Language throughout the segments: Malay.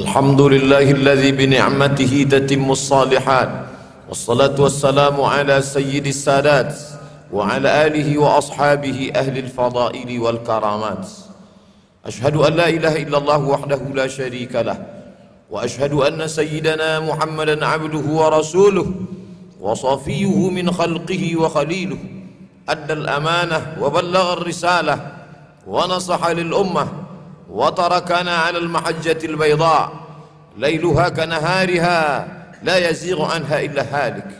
الحمد لله الذي بنعمته تتم الصالحات، والصلاة والسلام على سيد السادات وعلى آله وأصحابه أهل الفضائل والكرامات. أشهد أن لا إله إلا الله وحده لا شريك له، وأشهد أن سيدنا محمدا عبده ورسوله وصفيه من خلقه وخليله، أدى الأمانة وبلغ الرسالة ونصح للأمة وتركنا على المحجة البيضاء ليلها كنهارها لا يزيغ عنها إلا هالك.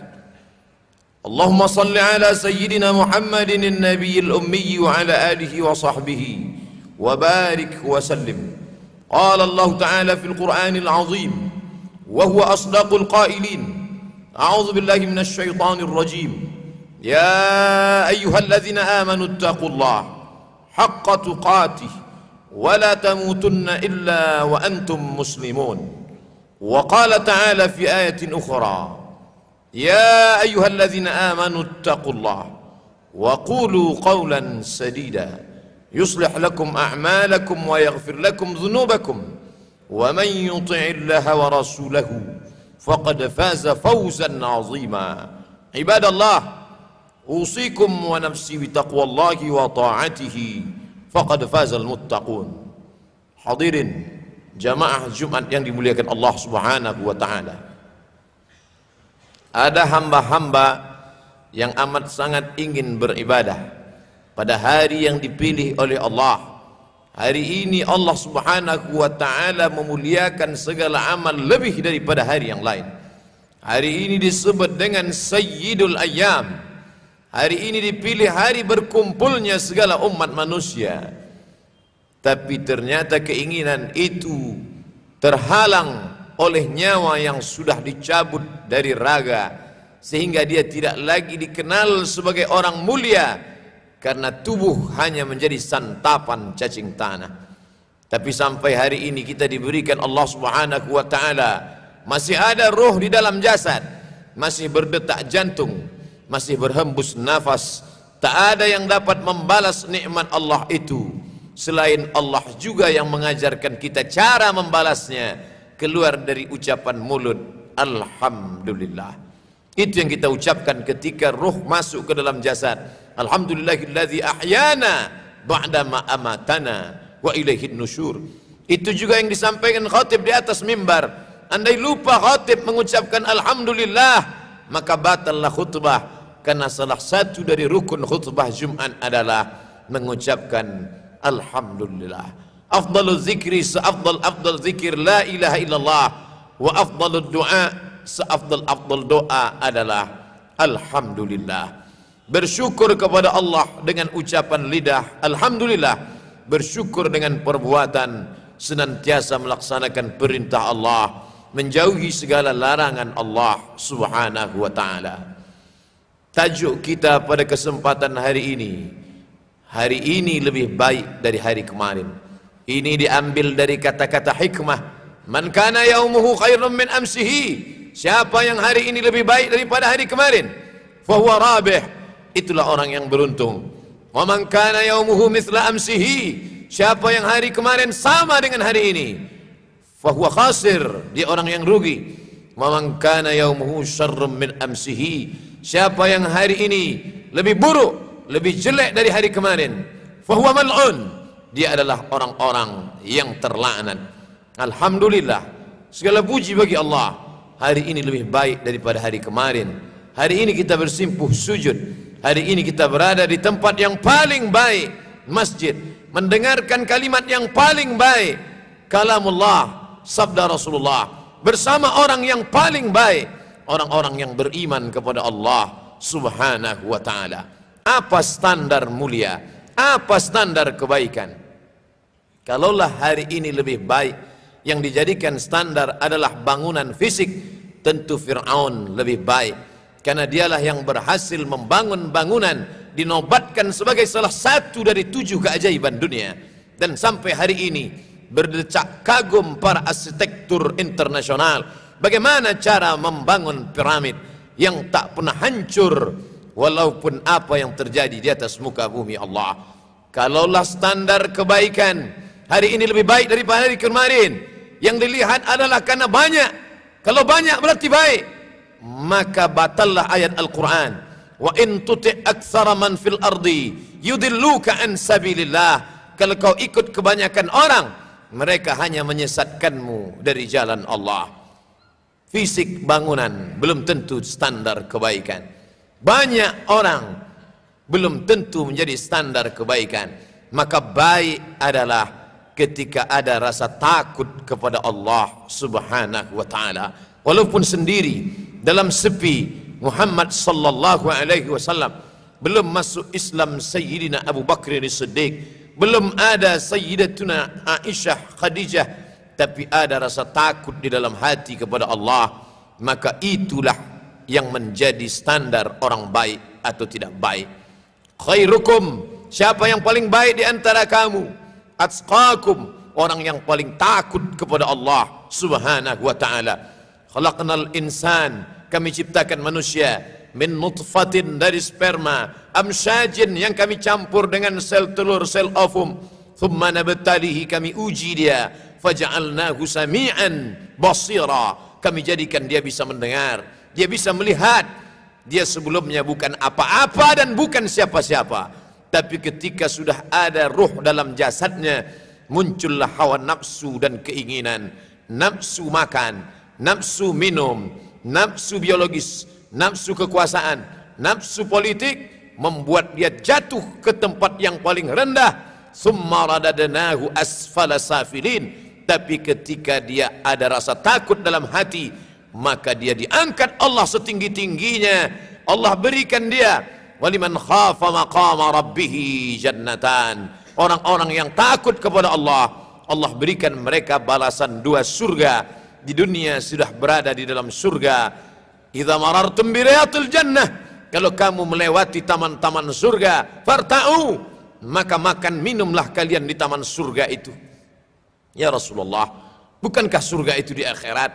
اللهم صل على سيدنا محمد النبي الأمي وعلى آله وصحبه وبارك وسلم. قال الله تعالى في القرآن العظيم وهو أصدق القائلين: أعوذ بالله من الشيطان الرجيم، يا أيها الذين آمنوا اتقوا الله حق تقاته ولا تموتن إلا وأنتم مسلمون. وقال تعالى في آية أخرى: يا أيها الذين آمنوا اتقوا الله وقولوا قولا سديدا يصلح لكم أعمالكم ويغفر لكم ذنوبكم ومن يطع الله ورسوله فقد فاز فوزا عظيما. عباد الله، أوصيكم ونفسي بتقوى الله وطاعته faqad fazal muttaqun. Hadirin jamaah Jumat yang dimuliakan Allah Subhanahu wa taala. Ada hamba-hamba yang amat sangat ingin beribadah pada hari yang dipilih oleh Allah. Hari ini Allah Subhanahu wa taala memuliakan segala amal lebih daripada hari yang lain. Hari ini disebut dengan Sayyidul Ayyam. Hari ini dipilih hari berkumpulnya segala umat manusia. Tapi ternyata keinginan itu terhalang oleh nyawa yang sudah dicabut dari raga, sehingga dia tidak lagi dikenal sebagai orang mulia karena tubuh hanya menjadi santapan cacing tanah. Tapi sampai hari ini kita diberikan Allah Subhanahu wa taala masih ada roh di dalam jasad, masih berdetak jantung, masih berhembus nafas. Tak ada yang dapat membalas nikmat Allah itu selain Allah juga yang mengajarkan kita cara membalasnya keluar dari ucapan mulut alhamdulillah. Itu yang kita ucapkan ketika ruh masuk ke dalam jasad. Alhamdulillahilladzi ahyana ba'dama amatana wa ilaihin nusyur. Itu juga yang disampaikan khatib di atas mimbar. Andai lupa khatib mengucapkan alhamdulillah, maka batallah khutbah. Karena salah satu dari rukun khutbah Jumat adalah mengucapkan alhamdulillah. Afdalul zikri seafdal zikir la ilaha illallah, wa afdalud du'a seafdal doa adalah alhamdulillah. Bersyukur kepada Allah dengan ucapan lidah alhamdulillah, bersyukur dengan perbuatan senantiasa melaksanakan perintah Allah, menjauhi segala larangan Allah Subhanahu wa taala. Tajuk kita pada kesempatan hari ini lebih baik dari hari kemarin. Ini diambil dari kata-kata hikmah, man kana yaumuhu khairum min amsihi. Siapa yang hari ini lebih baik daripada hari kemarin, fahuwa rabih, itulah orang yang beruntung. Wa man kana yaumuhu mithla amsihi, siapa yang hari kemarin sama dengan hari ini, fahuwa khasir, dia orang yang rugi. Wa man kana yaumuhu syarrum min amsihi, siapa yang hari ini lebih buruk, lebih jelek dari hari kemarin, fahuwa mal'un, dia adalah orang-orang yang terlaknat. Alhamdulillah, segala puji bagi Allah, hari ini lebih baik daripada hari kemarin. Hari ini kita bersimpuh sujud, hari ini kita berada di tempat yang paling baik, masjid, mendengarkan kalimat yang paling baik, kalamullah, sabda Rasulullah, bersama orang yang paling baik, orang-orang yang beriman kepada Allah Subhanahu wa ta'ala. Apa standar mulia? Apa standar kebaikan? Kalaulah hari ini lebih baik, yang dijadikan standar adalah bangunan fisik, tentu Fir'aun lebih baik, karena dialah yang berhasil membangun bangunan, dinobatkan sebagai salah satu dari 7 keajaiban dunia. Dan sampai hari ini berdecak kagum para arsitektur internasional, bagaimana cara membangun piramid yang tak pernah hancur walaupun apa yang terjadi di atas muka bumi Allah. Kalaulah standar kebaikan hari ini lebih baik daripada hari kemarin, yang dilihat adalah karena banyak. Kalau banyak berarti baik, maka batallah ayat Al-Quran, wa in tuti' aktsara man fil ardi yudilluka an sabilillah. Kalau kau ikut kebanyakan orang, mereka hanya menyesatkanmu dari jalan Allah. Fisik bangunan belum tentu standar kebaikan. Banyak orang belum tentu menjadi standar kebaikan. Maka baik adalah ketika ada rasa takut kepada Allah Subhanahu wa taala. Walaupun sendiri dalam sepi. Muhammad sallallahu alaihi wasallam belum masuk Islam Sayyidina Abu Bakr as-Siddiq, belum ada Sayyidatuna Aisyah, Khadijah, tapi ada rasa takut di dalam hati kepada Allah. Maka itulah yang menjadi standar orang baik atau tidak baik. Khairukum, siapa yang paling baik di antara kamu? Atqakum, orang yang paling takut kepada Allah Subhanahu wa taala. Khalaqnal insan, kami ciptakan manusia, min nutfatin, dari sperma, amsyajin, yang kami campur dengan sel telur, sel ovum, thumma nabtalihi, kami uji dia, faja'alnahu sami'an basira, kami jadikan dia bisa mendengar, dia bisa melihat. Dia sebelumnya bukan apa-apa dan bukan siapa-siapa, tapi ketika sudah ada ruh dalam jasadnya, muncullah hawa nafsu dan keinginan, nafsu makan, nafsu minum, nafsu biologis, nafsu kekuasaan, nafsu politik, membuat dia jatuh ke tempat yang paling rendah. Summa radadnahu asfala safilin. Tapi ketika dia ada rasa takut dalam hati, maka dia diangkat Allah setinggi-tingginya. Allah berikan dia, waliman khafa maqama rabbih jannatan. Orang-orang yang takut kepada Allah, Allah berikan mereka balasan 2 surga. Di dunia sudah berada di dalam surga. Idza marartum bi riyadil jannah, kalau kamu melewati taman-taman surga, farta'u, maka makan minumlah kalian di taman surga itu. Ya Rasulullah, bukankah surga itu di akhirat?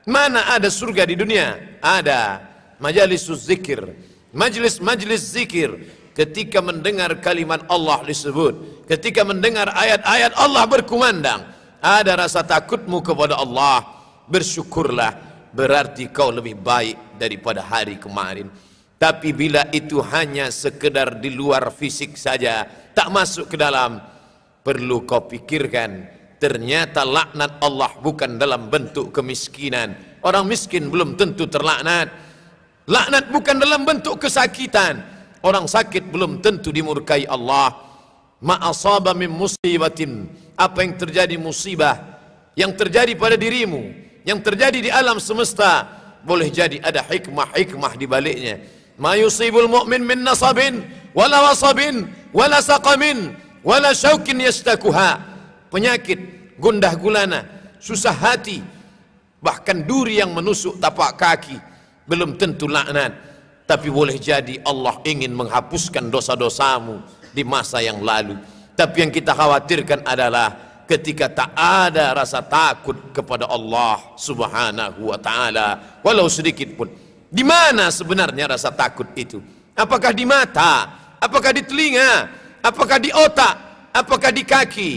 Mana ada surga di dunia? Ada. Majalisus zikir, majlis-majlis zikir. Ketika mendengar kalimat Allah disebut, ketika mendengar ayat-ayat Allah berkumandang, ada rasa takutmu kepada Allah, bersyukurlah, berarti kau lebih baik daripada hari kemarin. Tapi bila itu hanya sekedar di luar fisik saja, tak masuk ke dalam, perlu kau pikirkan, ternyata laknat Allah bukan dalam bentuk kemiskinan. Orang miskin belum tentu terlaknat. Laknat bukan dalam bentuk kesakitan. Orang sakit belum tentu dimurkai Allah. Ma asaba min musibatin, apa yang terjadi musibah, yang terjadi pada dirimu, yang terjadi di alam semesta, boleh jadi ada hikmah-hikmah di baliknya. Ma yusibul mu'min min nasabin wala wasabin wala saqamin wala syaukin yastakuha. Penyakit, gundah gulana, susah hati, bahkan duri yang menusuk tapak kaki, belum tentu laknat. Tapi boleh jadi Allah ingin menghapuskan dosa-dosamu di masa yang lalu. Tapi yang kita khawatirkan adalah ketika tak ada rasa takut kepada Allah Subhanahu wa taala, walau sedikit pun. Di mana sebenarnya rasa takut itu? Apakah di mata? Apakah di telinga? Apakah di otak? Apakah di kaki?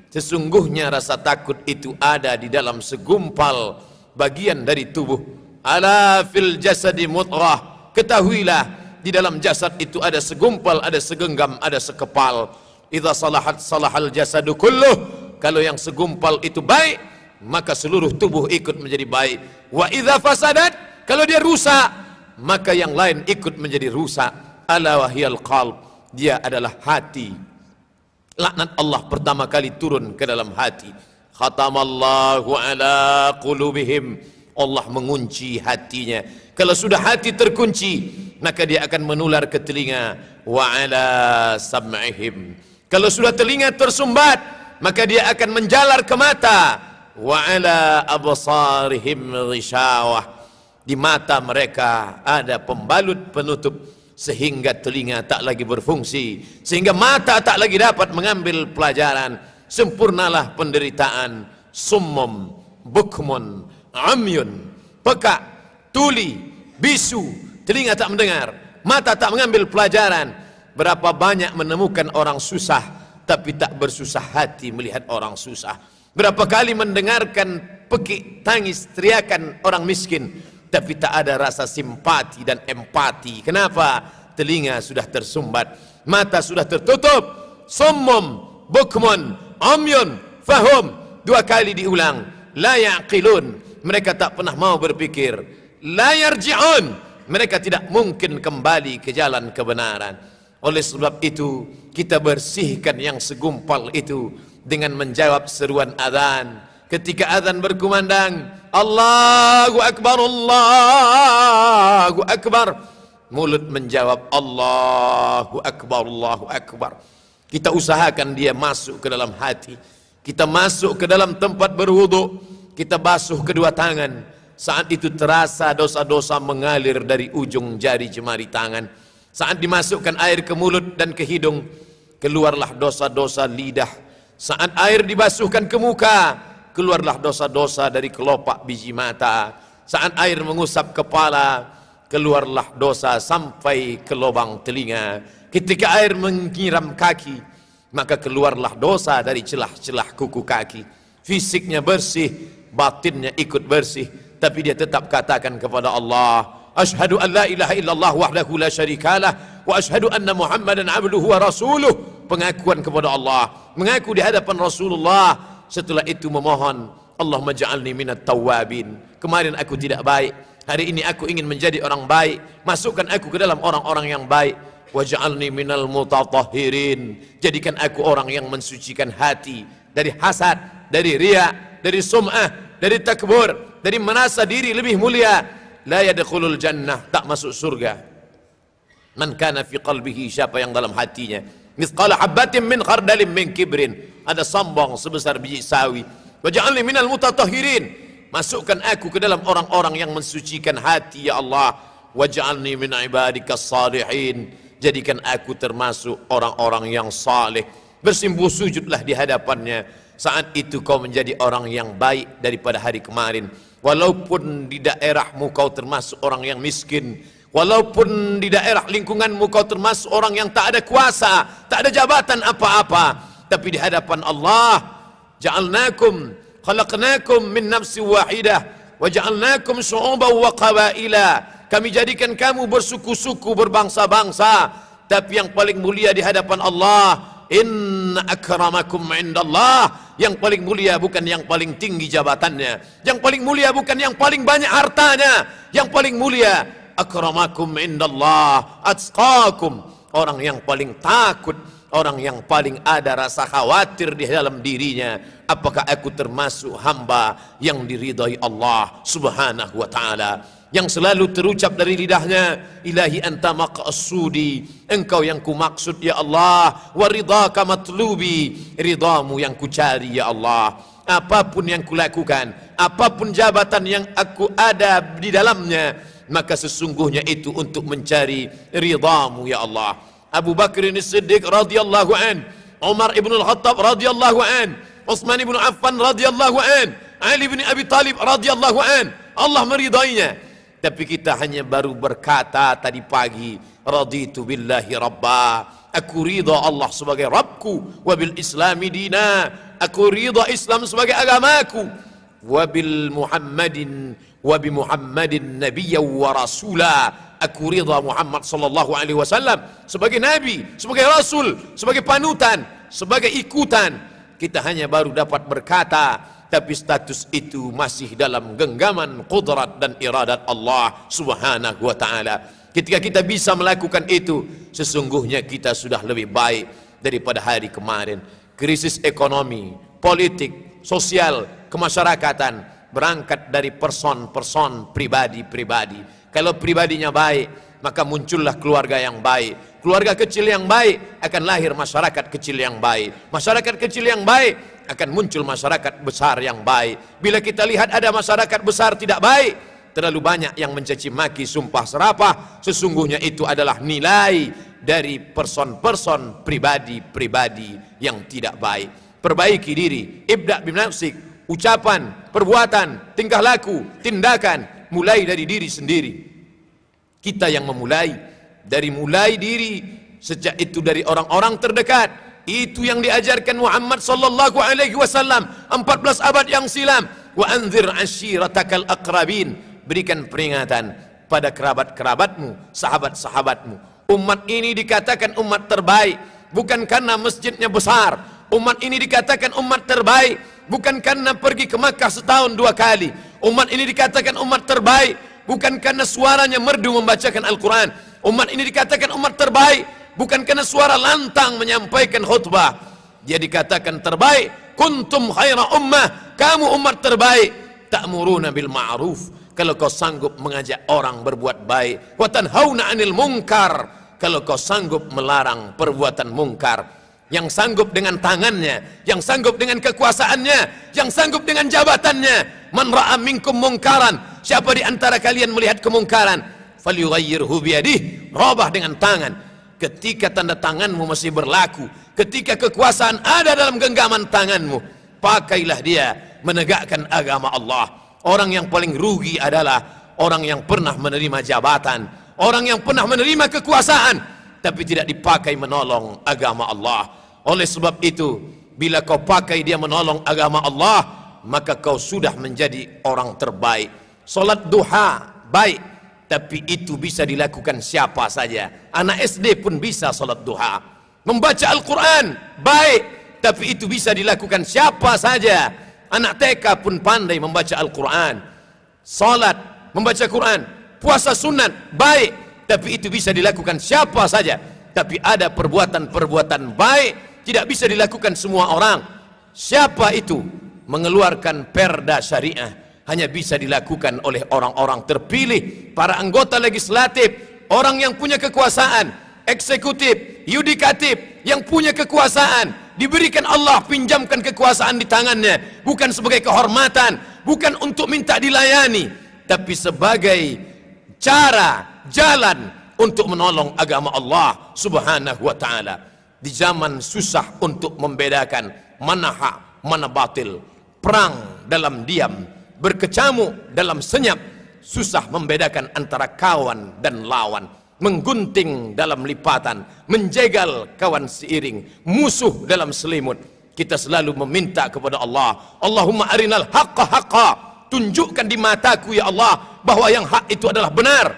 Sesungguhnya rasa takut itu ada di dalam segumpal bagian dari tubuh. Ala fil jasadi mudghah. Ketahuilah, di dalam jasad itu ada segumpal, ada segenggam, ada sekepal. Idza salahat salahal jasadu kulluh. Kalau yang segumpal itu baik, maka seluruh tubuh ikut menjadi baik. Wa idza fasadat, kalau dia rusak, maka yang lain ikut menjadi rusak. Ala wahiyal qalb, dia adalah hati. Laknat Allah pertama kali turun ke dalam hati. Khatamallahu ala qulubihim, Allah mengunci hatinya. Kalau sudah hati terkunci, maka dia akan menular ke telinga. Wa ala sam'ihim, kalau sudah telinga tersumbat, maka dia akan menjalar ke mata. Wa ala absarihim ghishawah, di mata mereka ada pembalut penutup, sehingga telinga tak lagi berfungsi, sehingga mata tak lagi dapat mengambil pelajaran. Sempurnalah penderitaan. Summum bukmun amyun, peka, tuli, bisu, telinga tak mendengar, mata tak mengambil pelajaran. Berapa banyak menemukan orang susah, tapi tak bersusah hati melihat orang susah. Berapa kali mendengarkan pekik tangis teriakan orang miskin, tapi tak ada rasa simpati dan empati. Kenapa? Telinga sudah tersumbat, mata sudah tertutup. Summum, bukmun, umyun, fahum. 2 kali diulang. La yaqilun, mereka tak pernah mau berpikir. La yarji'un, mereka tidak mungkin kembali ke jalan kebenaran. Oleh sebab itu, kita bersihkan yang segumpal itu dengan menjawab seruan azan. Ketika azan berkumandang, Allahu Akbar, Allahu Akbar, mulut menjawab Allahu Akbar, Allahu Akbar. Kita usahakan dia masuk ke dalam hati. Kita masuk ke dalam tempat berwudu, kita basuh kedua tangan. Saat itu terasa dosa-dosa mengalir dari ujung jari jemari tangan. Saat dimasukkan air ke mulut dan ke hidung, keluarlah dosa-dosa lidah. Saat air dibasuhkan ke muka, keluarlah dosa-dosa dari kelopak biji mata. Saat air mengusap kepala, keluarlah dosa sampai ke lubang telinga. Ketika air menyiram kaki, maka keluarlah dosa dari celah-celah kuku kaki. Fisiknya bersih, batinnya ikut bersih, tapi dia tetap katakan kepada Allah, Ashhadu an la ilaha illallah wahdahu la syarikalah wa ashhadu anna Muhammadan abduhu wa rasuluh. Pengakuan kepada Allah, mengaku di hadapan Rasulullah. Setelah itu memohon, Allahumma ja'alni minat tawwabin. Kemarin aku tidak baik, hari ini aku ingin menjadi orang baik. Masukkan aku ke dalam orang-orang yang baik. Waj'alni minal mutatahhirin. Jadikan aku orang yang mensucikan hati dari hasad, dari riya, dari sum'ah, dari takbur, dari merasa diri lebih mulia. La yadkhulul jannah, tak masuk surga. Man kana fi qalbihi, siapa yang dalam hatinya mithqala habatin min khardalin min kibrin, ada sombong sebesar biji sawi. Waj'alni minal mutatahhirin, masukkan aku ke dalam orang-orang yang mensucikan hati ya Allah. Waj'alni min ibadikas salihin, jadikan aku termasuk orang-orang yang saleh. Bersimpuh sujudlah di hadapannya. Saat itu kau menjadi orang yang baik daripada hari kemarin. Walaupun di daerahmu kau termasuk orang yang miskin, walaupun di daerah lingkunganmu kau termasuk orang yang tak ada kuasa, tak ada jabatan apa-apa, tapi di hadapan Allah, ja'alnakum khalaqnakum min nafsin wahidah wa ja'alnakum syu'uban wa qabaila. Kami jadikan kamu bersuku-suku, berbangsa-bangsa, tapi yang paling mulia di hadapan Allah, inna akramakum indallah, yang paling mulia bukan yang paling tinggi jabatannya, yang paling mulia bukan yang paling banyak hartanya, yang paling mulia akramakum indallah atqakum, orang yang paling takut, orang yang paling ada rasa khawatir di dalam dirinya. Apakah aku termasuk hamba yang diridhai Allah subhanahu wa ta'ala, yang selalu terucap dari lidahnya, ilahi anta maqsudi, engkau yang ku maksud ya Allah, wa ridhaka matlubi, ridhamu yang ku cari ya Allah. Apapun yang kulakukan, apapun jabatan yang aku ada di dalamnya, maka sesungguhnya itu untuk mencari ridhamu ya Allah. Abu Bakr As-Siddiq radhiyallahu an, Umar ibn al-Khattab radhiyallahu an, Utsman ibn Affan radhiyallahu an, Ali bin Abi Talib radhiyallahu an, Allah meridainya. Tapi kita hanya baru berkata tadi pagi, raditu billahi rabba, aku ridha Allah sebagai Rabbku, wa bil islami dina, aku ridha Islam sebagai agamaku, wa bil Muhammadin wa bi Muhammadin nabiyyan wa rasula, aku ridha Muhammad sallallahu alaihi wasallam sebagai nabi, sebagai rasul, sebagai panutan, sebagai ikutan. Kita hanya baru dapat berkata, tapi status itu masih dalam genggaman qudrat dan iradat Allah subhanahu wa ta'ala. Ketika kita bisa melakukan itu, sesungguhnya kita sudah lebih baik daripada hari kemarin. Krisis ekonomi, politik, sosial, kemasyarakatan berangkat dari person-person, pribadi-pribadi. Kalau pribadinya baik, maka muncullah keluarga yang baik. Keluarga kecil yang baik, akan lahir masyarakat kecil yang baik. Masyarakat kecil yang baik, akan muncul masyarakat besar yang baik. Bila kita lihat ada masyarakat besar tidak baik, terlalu banyak yang mencaci maki, sumpah serapah, sesungguhnya itu adalah nilai dari person-person, pribadi-pribadi yang tidak baik. Perbaiki diri, ibda' binafsik, ucapan, perbuatan, tingkah laku, tindakan, mulai dari diri sendiri. Kita yang memulai, dari mulai diri, sejak itu dari orang-orang terdekat, Itu yang diajarkan Muhammad sallallahu alaihi wasallam 14 abad yang silam. Wa anzir ashiratakal aqrabin. Berikan peringatan pada kerabat-kerabatmu, sahabat-sahabatmu. Umat ini dikatakan umat terbaik bukan karena masjidnya besar. Umat ini dikatakan umat terbaik bukan karena pergi ke Makkah setahun 2 kali. Umat ini dikatakan umat terbaik bukan karena suaranya merdu membacakan Al-Quran. Umat ini dikatakan umat terbaik bukan karena suara lantang menyampaikan khutbah. Dia dikatakan terbaik. Kuntum khaira ummah. Kamu umat terbaik. Ta'muruna bil ma'ruf. Kalau kau sanggup mengajak orang berbuat baik. Wa tanhauna 'anil munkar. Kalau kau sanggup melarang perbuatan mungkar. Yang sanggup dengan tangannya, yang sanggup dengan kekuasaannya, yang sanggup dengan jabatannya. Man ra'a minkum mungkaran. Siapa di antara kalian melihat kemungkaran, falyughayyirhu biyadihi. Robah dengan tangan. Ketika tanda tanganmu masih berlaku, ketika kekuasaan ada dalam genggaman tanganmu, pakailah dia menegakkan agama Allah. Orang yang paling rugi adalah orang yang pernah menerima jabatan, orang yang pernah menerima kekuasaan tapi tidak dipakai menolong agama Allah. Oleh sebab itu, bila kau pakai dia menolong agama Allah, maka kau sudah menjadi orang terbaik. Salat duha baik, tapi itu bisa dilakukan siapa saja. Anak SD pun bisa salat duha. Membaca Al-Quran baik, tapi itu bisa dilakukan siapa saja. Anak TK pun pandai membaca Al-Quran. Salat, membaca Quran, puasa sunat baik, tapi itu bisa dilakukan siapa saja. Tapi ada perbuatan-perbuatan baik tidak bisa dilakukan semua orang. Siapa itu? Mengeluarkan perda syariah hanya bisa dilakukan oleh orang-orang terpilih, para anggota legislatif, orang yang punya kekuasaan, eksekutif, yudikatif, yang punya kekuasaan, diberikan Allah, pinjamkan kekuasaan di tangannya, bukan sebagai kehormatan, bukan untuk minta dilayani, tapi sebagai cara, jalan untuk menolong agama Allah subhanahu wa ta'ala. Di zaman susah untuk membedakan mana hak, mana batil, perang dalam diam, berkecamuk dalam senyap, susah membedakan antara kawan dan lawan, menggunting dalam lipatan, menjegal kawan seiring, musuh dalam selimut. Kita selalu meminta kepada Allah, Allahumma arinal haqqa haqqa, tunjukkan di mataku ya Allah bahwa yang hak itu adalah benar.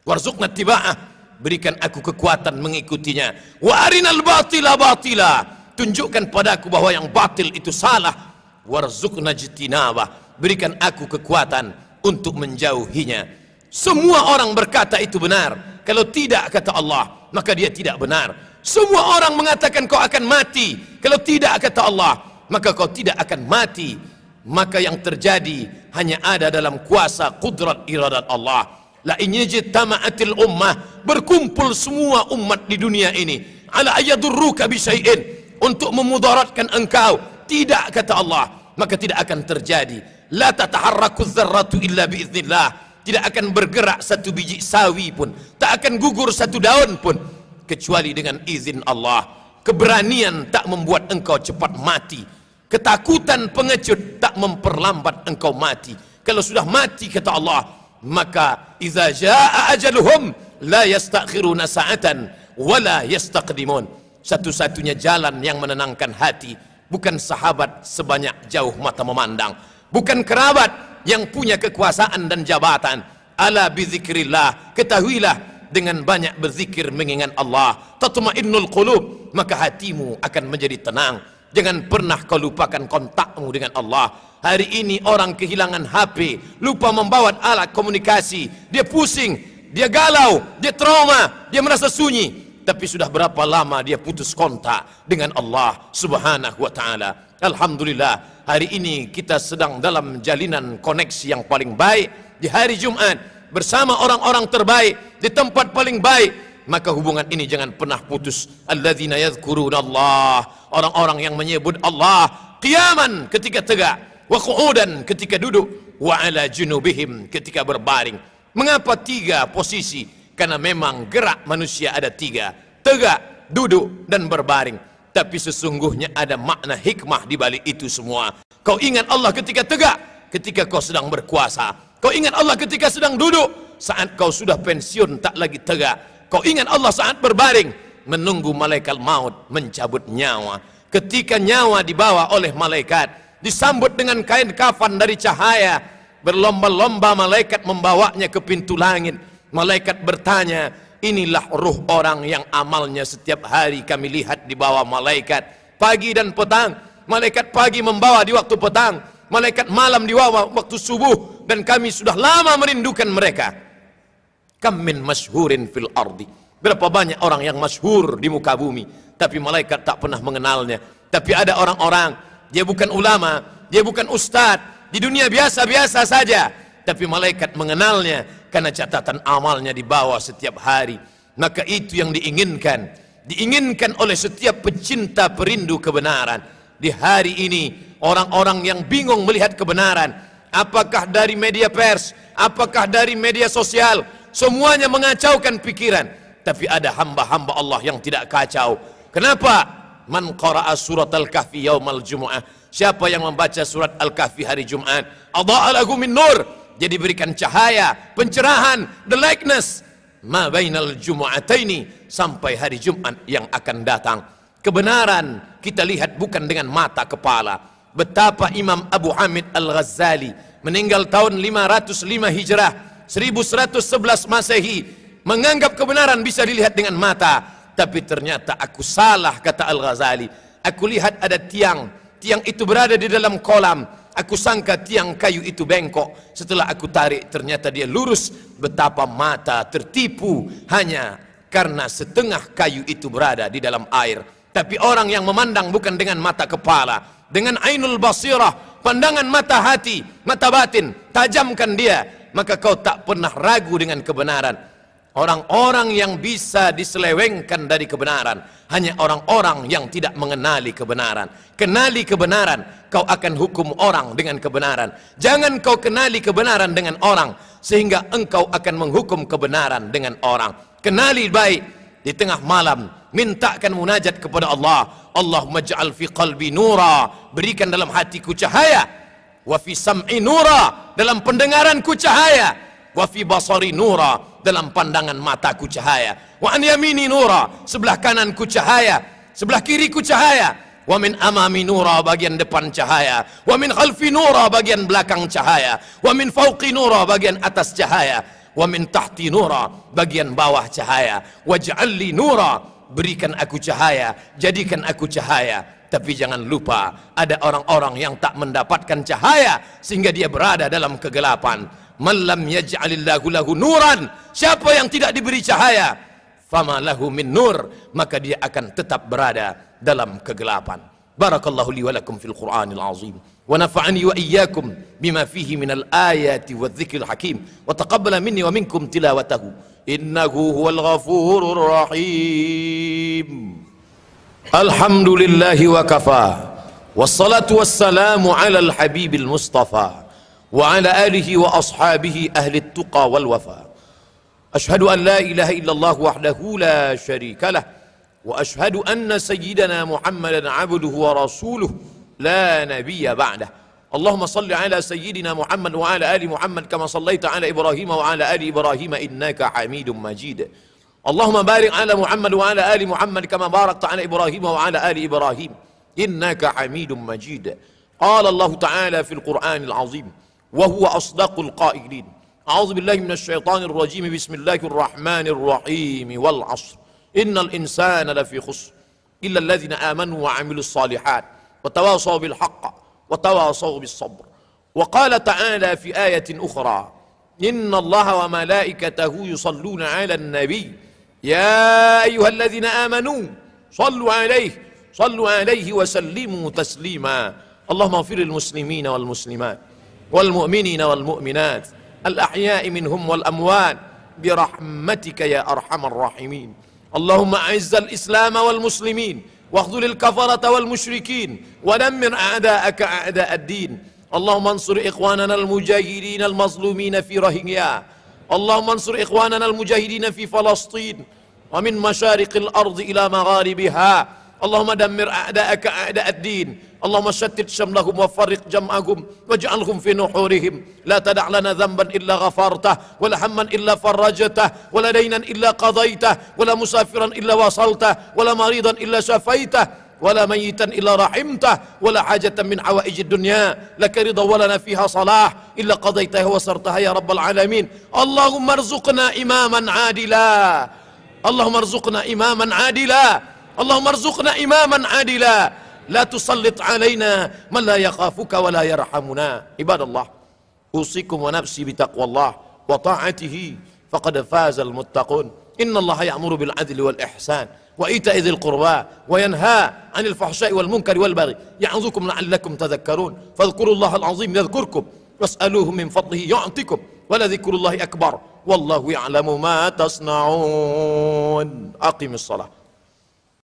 Warzuqna tiba'ah, berikan aku kekuatan mengikutinya. Wa arinal batila batila, tunjukkan padaku bahwa yang batil itu salah. Warzuqna jitinabah, berikan aku kekuatan untuk menjauhinya. Semua orang berkata itu benar. Kalau tidak, kata Allah, maka dia tidak benar. Semua orang mengatakan kau akan mati. Kalau tidak, kata Allah, maka kau tidak akan mati. Maka yang terjadi hanya ada dalam kuasa kudrat iradat Allah. La in yajtama'atil ummah, berkumpul semua umat di dunia ini, ala ayadurruka bi syai'in, untuk memudaratkan engkau, tidak, kata Allah, maka tidak akan terjadi. La tataharraku dzarratu illa biiznillah, tidak akan bergerak satu biji sawi pun, tak akan gugur satu daun pun kecuali dengan izin Allah. Keberanian tak membuat engkau cepat mati, ketakutan pengecut tak memperlambat engkau mati. Kalau sudah mati, kata Allah, maka idza jaa ajaluhum la yastakhiruna sa'atan wa la yastaqdimun. Satu-satunya jalan yang menenangkan hati bukan sahabat sebanyak jauh mata memandang, bukan kerabat yang punya kekuasaan dan jabatan. Ala bizikrillah, ketahuilah dengan banyak berzikir mengingat Allah, tatma'innul qulub, maka hatimu akan menjadi tenang. Jangan pernah kau lupakan kontakmu dengan Allah. Hari ini orang kehilangan HP, lupa membawa alat komunikasi, dia pusing, dia galau, dia trauma, dia merasa sunyi. Tapi sudah berapa lama dia putus kontak dengan Allah subhanahu wa ta'ala. Alhamdulillah, hari ini kita sedang dalam jalinan koneksi yang paling baik. Di hari Jumat, bersama orang-orang terbaik, di tempat paling baik. Maka hubungan ini jangan pernah putus. Alladzina yadhkuruna Allah, orang-orang yang menyebut Allah qiyaman ketika tegak, wa qu'udan ketika duduk, wa ala junubihim ketika berbaring. Mengapa 3 posisi? Karena memang gerak manusia ada 3, tegak, duduk, dan berbaring. Tapi sesungguhnya ada makna hikmah di balik itu semua. Kau ingat Allah ketika tegak, ketika kau sedang berkuasa. Kau ingat Allah ketika sedang duduk, saat kau sudah pensiun tak lagi tegak. Kau ingat Allah saat berbaring, menunggu malaikat maut mencabut nyawa. Ketika nyawa dibawa oleh malaikat, disambut dengan kain kafan dari cahaya, berlomba-lomba malaikat membawanya ke pintu langit. Malaikat bertanya, inilah ruh orang yang amalnya setiap hari kami lihat di bawah malaikat, pagi dan petang. Malaikat pagi membawa di waktu petang, malaikat malam dibawa waktu subuh, dan kami sudah lama merindukan mereka. Kam min masyhurin fil ardi, berapa banyak orang yang masyhur di muka bumi, tapi malaikat tak pernah mengenalnya. Tapi ada orang-orang, dia bukan ulama, dia bukan ustadz, di dunia biasa-biasa saja, tapi malaikat mengenalnya karena catatan amalnya dibawa setiap hari. Maka itu yang diinginkan oleh setiap pecinta perindu kebenaran. Di hari ini orang-orang yang bingung melihat kebenaran, apakah dari media pers, apakah dari media sosial, semuanya mengacaukan pikiran. Tapi ada hamba-hamba Allah yang tidak kacau. Kenapa? Man qara'a surat Al-Kahfi yaumal jumu'ah, siapa yang membaca surat Al-Kahfi hari Jumat, adha'a lahu min nur, jadi berikan cahaya, pencerahan, the likeness ma bainal jumu'ataini, sampai hari Jumat yang akan datang. Kebenaran kita lihat bukan dengan mata kepala. Betapa Imam Abu Hamid Al-Ghazali meninggal tahun 505 Hijrah, 1111 Masehi, menganggap kebenaran bisa dilihat dengan mata. Tapi ternyata aku salah, kata Al-Ghazali. Aku lihat ada tiang itu berada di dalam kolam. Aku sangka tiang kayu itu bengkok. Setelah aku tarik, ternyata dia lurus. Betapa mata tertipu hanya karena setengah kayu itu berada di dalam air. Tapi orang yang memandang bukan dengan mata kepala, dengan ainul basirah, pandangan mata hati, mata batin, tajamkan dia, maka kau tak pernah ragu dengan kebenaran. Orang-orang yang bisa diselewengkan dari kebenaran hanya orang-orang yang tidak mengenali kebenaran. Kenali kebenaran, kau akan hukum orang dengan kebenaran. Jangan kau kenali kebenaran dengan orang sehingga engkau akan menghukum kebenaran dengan orang. Kenali baik. Di tengah malam mintakan munajat kepada Allah. Allahumma ja'al fi qalbi nura, berikan dalam hatiku cahaya. Wa fi sam'i nura, dalam pendengaranku cahaya. Wa fi basari nura, dalam pandangan mataku cahaya. Wa an yamini nura, sebelah kananku cahaya, sebelah kiriku cahaya. Wa min amami nura, bagian depan cahaya. Wa min khalfi nura, bagian belakang cahaya. Wa min fauqi nura, bagian atas cahaya. Wa min tahti nura, bagian bawah cahaya. Waj'alli nura, berikan aku cahaya, jadikan aku cahaya. Tapi jangan lupa, ada orang-orang yang tak mendapatkan cahaya sehingga dia berada dalam kegelapan. Man lam yaj'alillahu lahu nuran, siapa yang tidak diberi cahaya, fama lahu min nur, maka dia akan tetap berada dalam kegelapan. Barakallahu li wa lakum fil Qur'anil azim, wa nafa'ani wa iyyakum bima fihi minal ayati wadh-dhikril hakim, wa taqabbala minni wa minkum tilawatahu innahu huwal ghafurur rahim. Alhamdulillahi wa kafa, wassalatu wassalamu ala al-habibil mustafa wa ala alihi wa ashabihi ahli at-tuqa wal wafa. Ashhadu an la ilaha illallah wahdahu la sharika lah, wa ashhadu anna sayyidana Muhammadan abduhu wa rasuluh la nabiyya ba'dah. Allahumma salli ala sayyidina Muhammad wa ala ali Muhammad kama sallaita ala Ibrahim wa ala ali Ibrahim innaka Hamidum Majid. Allahumma barik ala Muhammad wa ala ali Muhammad kama barakta ala Ibrahim wa ala ali Ibrahim innaka Hamidum Majid. Qala Allah Ta'ala fil Qur'anil azim wa huwa asdaqul qailin. A'udzu billahi minasy syaithanir rajim. Bismillahir rahmanir rahim. Wal 'ashr. Innal insana lafi khusr illa alladhina amanu wa 'amilus shalihat wa tawasaw bil haqq wa tawasaw bis sabr. Wa qala ta'ala fi ayatin ukhra, inna Allaha wa malaikatahu yusalluna 'alan nabiy ya ayyuhalladhina amanu sallu 'alaihi wa sallimu taslima. Allahumma ighfir lil muslimina wal muslimat wal mu'minina wal mu'minat al ahya'i minhum wal amwat birahmatika ya arhamar rahimin. Allahumma a'izzal islam wal muslimin واخذل الكفرة والمشركين ودمر أعداءك أعداء الدين. اللهم انصر إخواننا المجاهدين المظلومين في روهينجيا. اللهم انصر إخواننا المجاهدين في فلسطين ومن مشارق الأرض إلى مغاربها. اللهم دمر أعداءك أعداء الدين، اللهم شتت شملهم وفرق جمعهم واجعلهم في نحورهم. لا تدع لنا ذنبا إلا غفرته، ولا هما إلا فرجته، ولا دينا إلا قضيته، ولا مسافرا إلا وصلته، ولا مريضا إلا شفيته، ولا ميتا إلا رحمته، ولا حاجة من حوائج الدنيا لك رضا ولنا فيها صلاح إلا قضيتها وسرتها يا رب العالمين. اللهم ارزقنا إماما عادلا، اللهم ارزقنا إماما عادلا، اللهم ارزقنا إماما عادلا، لا تسلط علينا من لا يخافك ولا يرحمنا. عباد الله، أوصيكم ونفسي بتقوى الله وطاعته فقد فاز المتقون. إن الله يأمر بالعدل والإحسان وإيتاء ذي القربى وينهى عن الفحشاء والمنكر والبغي يعظكم لعلكم تذكرون. فاذكروا الله العظيم يذكركم واسألوه من فضله يعطكم ولذكر الله أكبر والله يعلم ما تصنعون. أقم الصلاة.